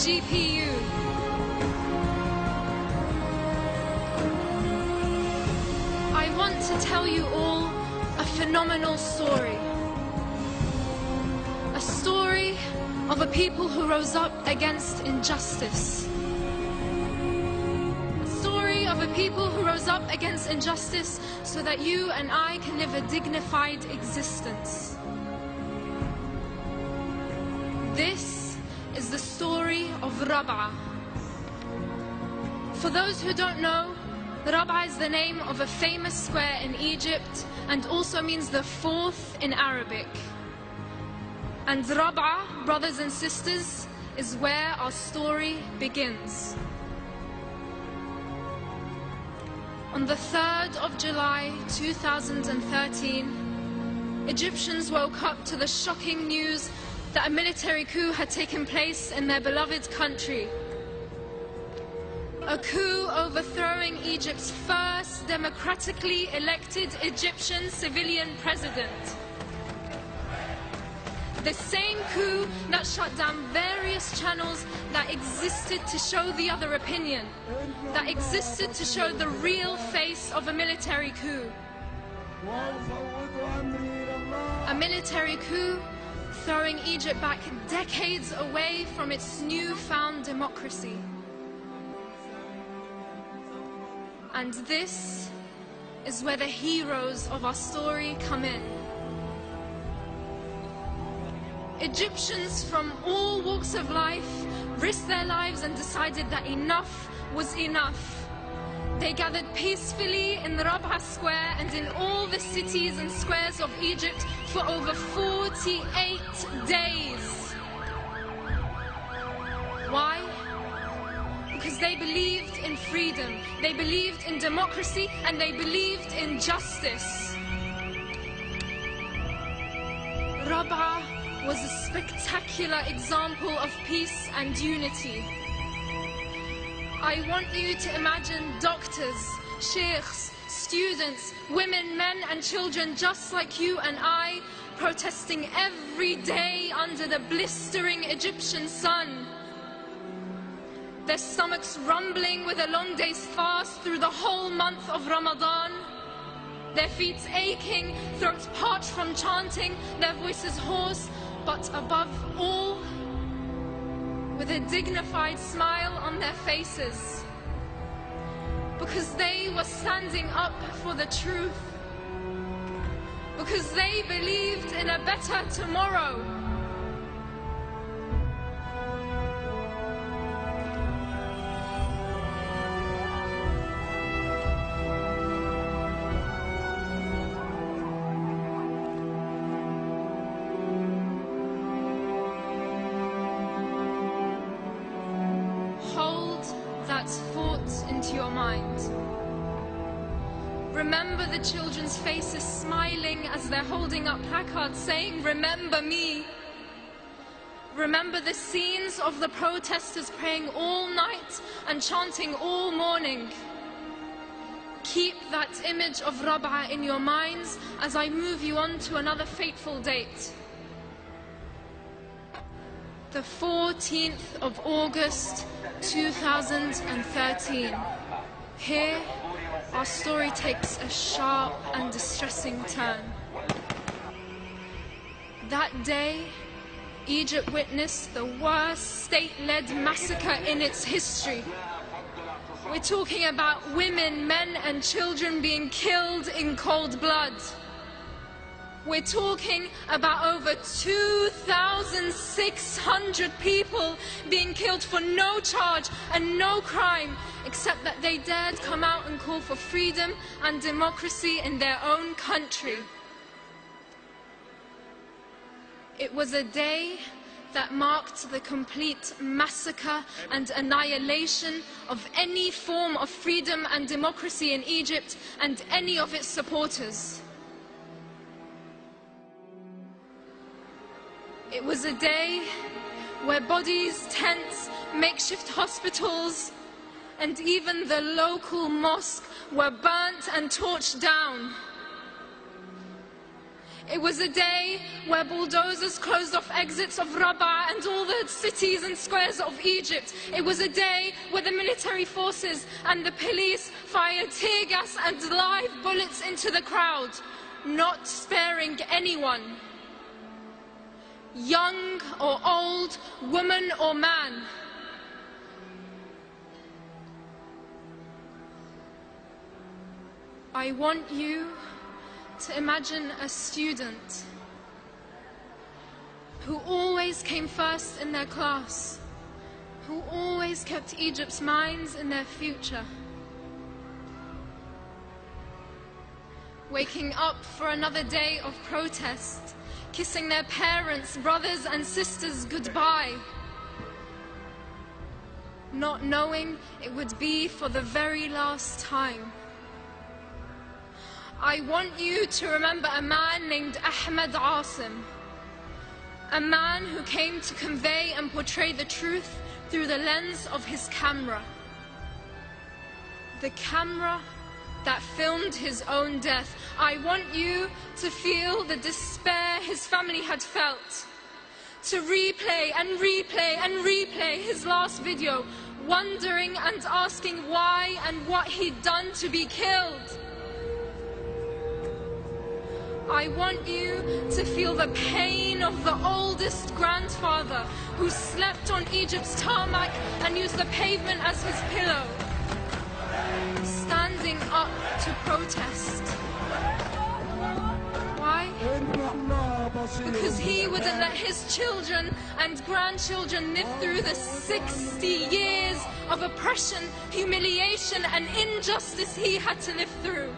GPU. I want to tell you all a phenomenal story. A story of a people who rose up against injustice. A story of a people who rose up against injustice so that you and I can live a dignified existence. This is the story of R4BIA. For those who don't know, R4BIA is the name of a famous square in Egypt and also means the fourth in Arabic. And R4BIA, brothers and sisters, is where our story begins. On the 3rd of July 2013, Egyptians woke up to the shocking news that a military coup had taken place in their beloved country. A coup overthrowing Egypt's first democratically elected Egyptian civilian president. The same coup that shut down various channels that existed to show the other opinion, that existed to show the real face of a military coup. A military coup throwing Egypt back decades away from its newfound democracy. And this is where the heroes of our story come in. Egyptians from all walks of life risked their lives and decided that enough was enough. They gathered peacefully in the R4BIA Square and in all the cities and squares of Egypt for over 48 days. Why? Because they believed in freedom, they believed in democracy, and they believed in justice. R4BIA was a spectacular example of peace and unity. I want you to imagine doctors, sheikhs, students, women, men and children just like you and I protesting every day under the blistering Egyptian sun. Their stomachs rumbling with a long day's fast through the whole month of Ramadan. Their feet aching, throats parched from chanting, their voices hoarse, but above all, with a dignified smile on their faces. Because they were standing up for the truth. Because they believed in a better tomorrow. That thought into your mind. Remember the children's faces smiling as they're holding up placards saying, "Remember me." Remember the scenes of the protesters praying all night and chanting all morning. Keep that image of R4BIA in your minds as I move you on to another fateful date. The 14th of August 2013. Here, our story takes a sharp and distressing turn. That day, Egypt witnessed the worst state-led massacre in its history. We're talking about women, men and children being killed in cold blood. We're talking about over 2,600 people being killed for no charge and no crime, except that they dared come out and call for freedom and democracy in their own country. It was a day that marked the complete massacre and annihilation of any form of freedom and democracy in Egypt and any of its supporters. It was a day where bodies, tents, makeshift hospitals, and even the local mosque were burnt and torched down. It was a day where bulldozers closed off exits of Rabaa and all the cities and squares of Egypt. It was a day where the military forces and the police fired tear gas and live bullets into the crowd, not sparing anyone, young or old, woman or man. I want you to imagine a student who always came first in their class, who always kept Egypt's minds in their future, waking up for another day of protest, kissing their parents, brothers and sisters goodbye, not knowing it would be for the very last time. I want you to remember a man named Ahmed Asim, a man who came to convey and portray the truth through the lens of his camera. The camera that filmed his own death. I want you to feel the despair his family had felt, to replay and replay and replay his last video, wondering and asking why and what he'd done to be killed. I want you to feel the pain of the oldest grandfather who slept on Egypt's tarmac and used the pavement as his pillow, standing up to protest. Why? Because he wouldn't let his children and grandchildren live through the 60 years of oppression, humiliation and injustice he had to live through.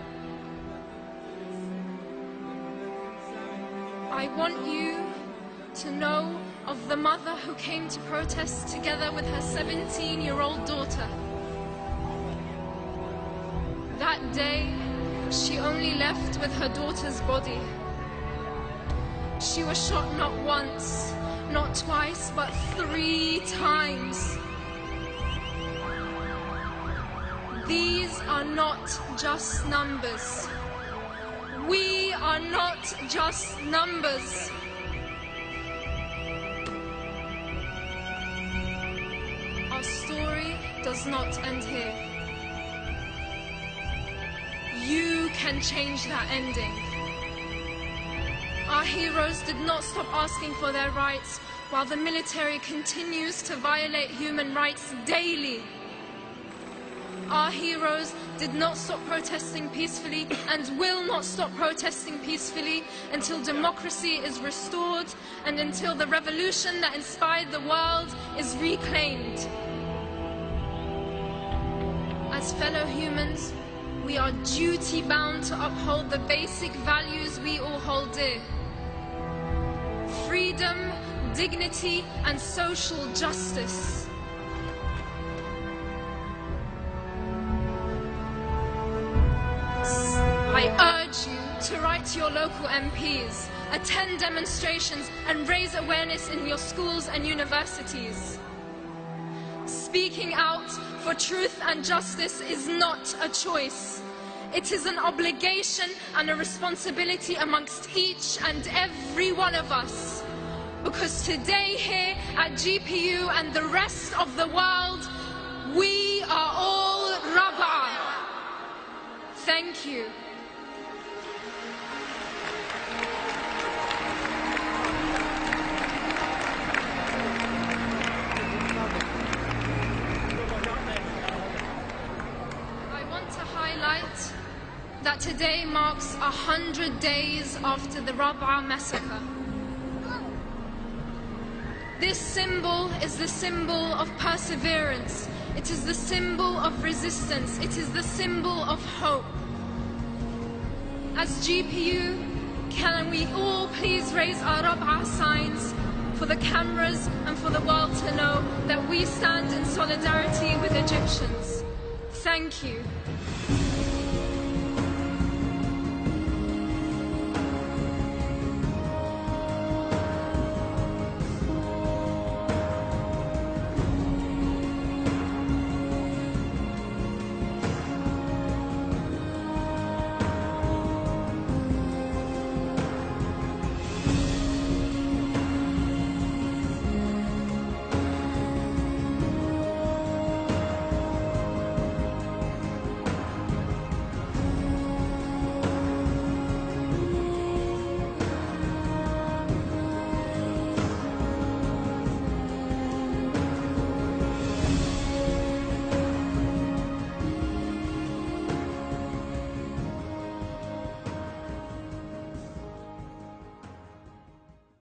I want you to know of the mother who came to protest together with her 17-year-old daughter. That day, she only left with her daughter's body. She was shot not once, not twice, but 3 times. These are not just numbers. We are not just numbers. Our story does not end here. You can change that ending. Our heroes did not stop asking for their rights while the military continues to violate human rights daily. Our heroes did not stop protesting peacefully and will not stop protesting peacefully until democracy is restored and until the revolution that inspired the world is reclaimed. As fellow humans, we are duty-bound to uphold the basic values we all hold dear: freedom, dignity, and social justice. I urge you to write to your local MPs, attend demonstrations, and raise awareness in your schools and universities. Speaking out for truth and justice is not a choice. It is an obligation and a responsibility amongst each and every one of us. Because today here at GPU and the rest of the world, we are all Rabaa. Thank you. That today marks 100 days after the Rabaa massacre. This symbol is the symbol of perseverance. It is the symbol of resistance. It is the symbol of hope. As GPU, can we all please raise our Rabaa signs for the cameras and for the world to know that we stand in solidarity with Egyptians. Thank you.